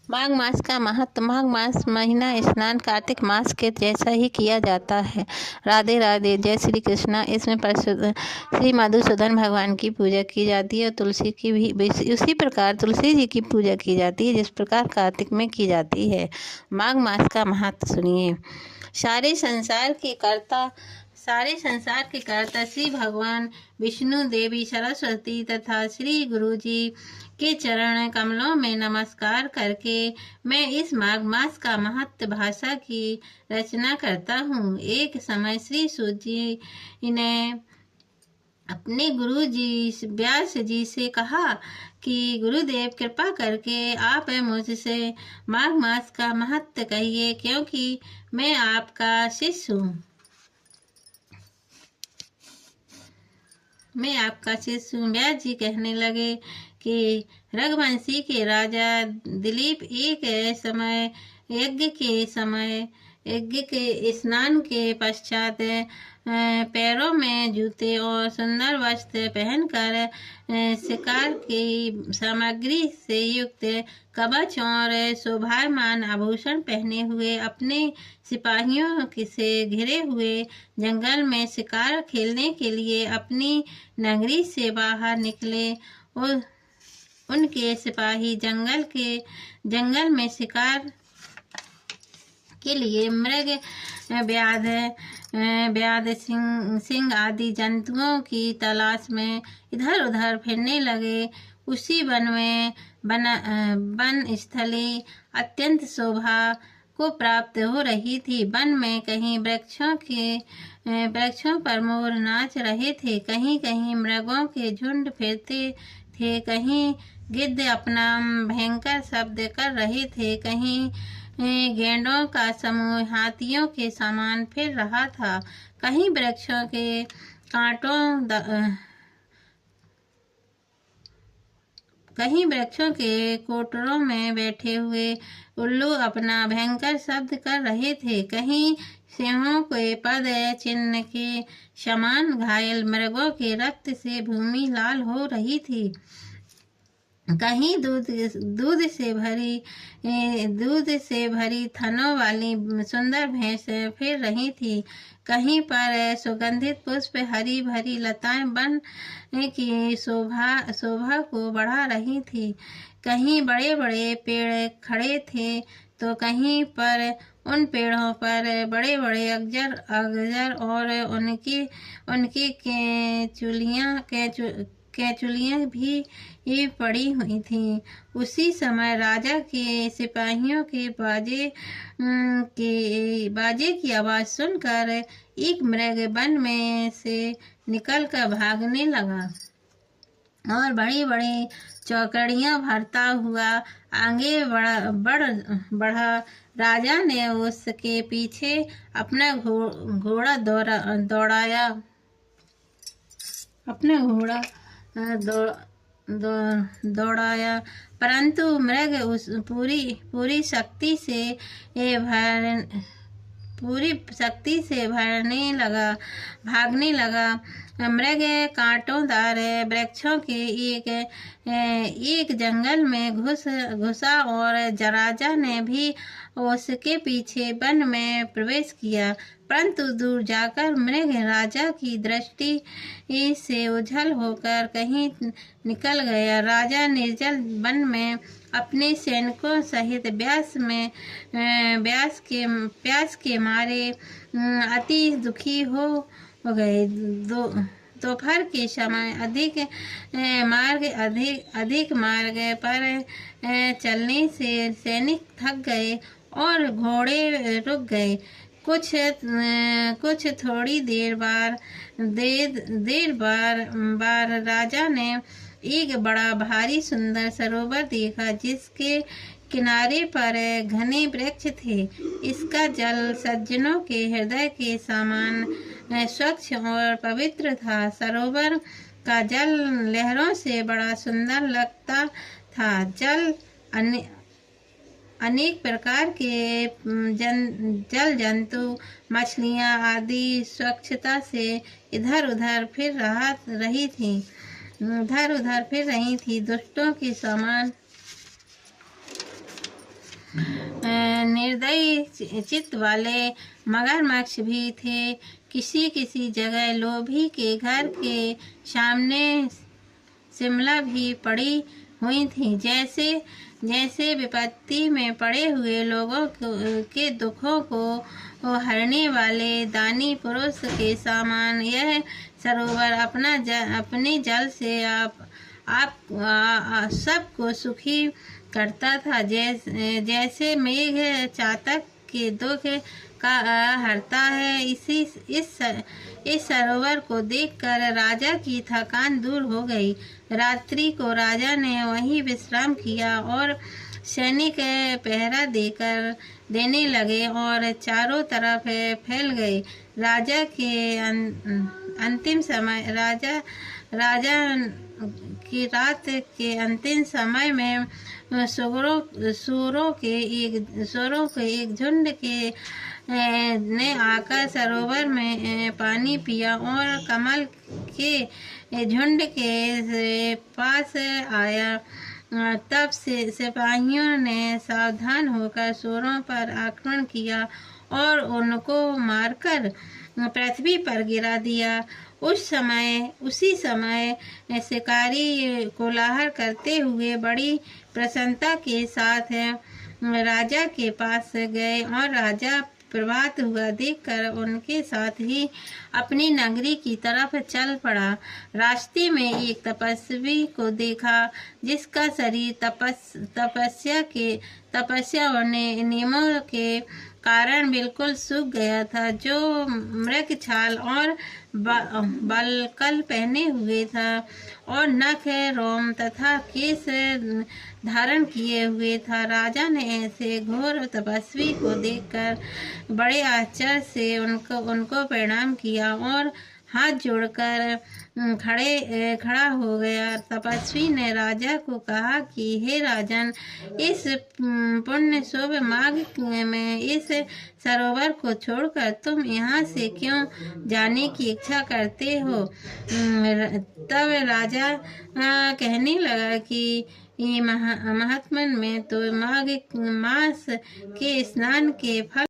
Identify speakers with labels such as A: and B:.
A: माघ मास का महत्व। माघ मास महीना स्नान कार्तिक मास के जैसा ही किया जाता है। राधे राधे, जय श्री कृष्णा। इसमें श्री मधुसूदन भगवान की पूजा की जाती है और तुलसी की भी उसी प्रकार तुलसी जी की पूजा की जाती है जिस प्रकार कार्तिक में की जाती है। माघ मास का महत्व सुनिए। सारे संसार के कर्ता श्री भगवान विष्णु, देवी सरस्वती तथा श्री गुरु जी के चरण कमलों में नमस्कार करके मैं इस माघ मास का महत्व भाषा की रचना करता हूँ। एक समय श्री सूत जी ने अपने गुरु जी व्यास जी से कहा कि गुरुदेव कृपा करके आप मुझसे माघ मास का महत्व कहिए, क्योंकि मैं आपका शिष्य हूँ। व्यास जी कहने लगे कि रघुवंशी के राजा दिलीप एक समय यज्ञ के स्नान के पश्चात पैरों में जूते और सुंदर वस्त्र पहनकर शिकार की सामग्री से युक्त कवच और शोभायमान आभूषण पहने हुए अपने सिपाहियों से घिरे हुए जंगल में शिकार खेलने के लिए अपनी नगरी से बाहर निकले। और उनके सिपाही जंगल में शिकार के लिए मृग, व्याध, सिंह आदि जंतुओं की तलाश में इधर उधर फिरने लगे। उसी वन स्थली अत्यंत शोभा को प्राप्त हो रही थी। वन में कहीं वृक्षों पर मोर नाच रहे थे, कहीं कहीं मृगों के झुंड फिरते थे, कहीं गिद्ध अपना भयंकर शब्द कर रहे थे, कहीं गेंडों का समूह हाथियों के समान फिर रहा था, कहीं वृक्षों के कोटरों में बैठे हुए उल्लू अपना भयंकर शब्द कर रहे थे, कहीं सिंहों के पद चिन्ह के समान घायल मृगों के रक्त से भूमि लाल हो रही थी, कहीं दूध से भरी थनों वाली सुंदर भैंस फिर रही थी, कहीं पर सुगंधित पुष्प हरी भरी लताएं वन की शोभा को बढ़ा रही थी, कहीं बड़े बड़े पेड़ खड़े थे तो कहीं पर उन पेड़ों पर बड़े बड़े अगजर और उनकी केचुलियां भी पड़ी हुई थी। उसी समय राजा के सिपाहियों के बाजे की आवाज सुनकर एक मृग वन में से निकलकर भागने लगा और बड़ी बड़ी चौकड़ियां भरता हुआ आगे बढ़ा। राजा ने उसके पीछे अपना घोड़ा दौड़ाया, परंतु मृग पूरी शक्ति से भागने लगा। मृग कांटोदार वृक्षों के एक जंगल में घुसा और राजा ने भी उसके पीछे वन में प्रवेश किया, परंतु दूर जाकर मृग राजा की दृष्टि से ओझल होकर कहीं निकल गया। राजा निर्जल वन में अपने सैनिकों सहित प्यास के मारे अति दुखी हो गए। दोपहर के समय अधिक मार्ग पर चलने से सैनिक थक गए और घोड़े रुक गए। कुछ थोड़ी देर बार राजा ने एक बड़ा भारी सुंदर सरोवर देखा, जिसके किनारे पर घने वृक्ष थे। इसका जल सज्जनों के हृदय के समान स्वच्छ और पवित्र था। सरोवर का जल लहरों से बड़ा सुंदर लगता था। जल अनेक प्रकार के जल जंतु, मछलियां आदि स्वच्छता से इधर उधर फिर रही थी। दुष्टों के समान निर्दयी चित्त वाले मगरमच्छ भी थे। किसी किसी जगह लोभी के घर के सामने शिमला भी पड़ी हुई थी। जैसे जैसे विपत्ति में पड़े हुए लोगों के दुखों को हरने वाले दानी पुरुष के समान यह सरोवर अपने जल से आप सबको सुखी करता था। जैसे मेघ चातक के दुख का हरता है, इस सरोवर को देखकर राजा की थकान दूर हो गई। रात्रि को राजा ने वहीं विश्राम किया और सैनिक पहरा देने लगे और चारों तरफ फैल गए। राजा के अंतिम समय राजा की रात के अंतिम समय में सूरों के एक झुंड ने आकर सरोवर में पानी पिया और कमल के झुंड के पास आया। तब से सिपाहियों ने सावधान होकर सूरों पर आक्रमण किया और उनको मारकर पृथ्वी पर गिरा दिया। उसी समय शिकारी कोलाहल करते हुए बड़ी प्रसन्नता के साथ राजा के पास गए और राजा प्रभात हुआ देखकर उनके साथ ही अपनी नगरी की तरफ चल पड़ा। रास्ते में एक तपस्वी को देखा जिसका शरीर तपस्या और नियमों के कारण बिल्कुल सूख गया था, जो मृग छाल और बलकल पहने हुए था और नख, रोम तथा केश धारण किए हुए था। राजा ने ऐसे घोर तपस्वी को देखकर बड़े आश्चर्य से उनको प्रणाम किया और हाथ जोड़कर खड़ा हो गया। तपस्वी ने राजा को कहा कि हे राजन, इस पुण्य शुभ मार्ग में इस सरोवर को छोड़कर तुम यहाँ से क्यों जाने की इच्छा करते हो? तब राजा कहने लगा कि महात्मन में तो माघ मास के स्नान के फल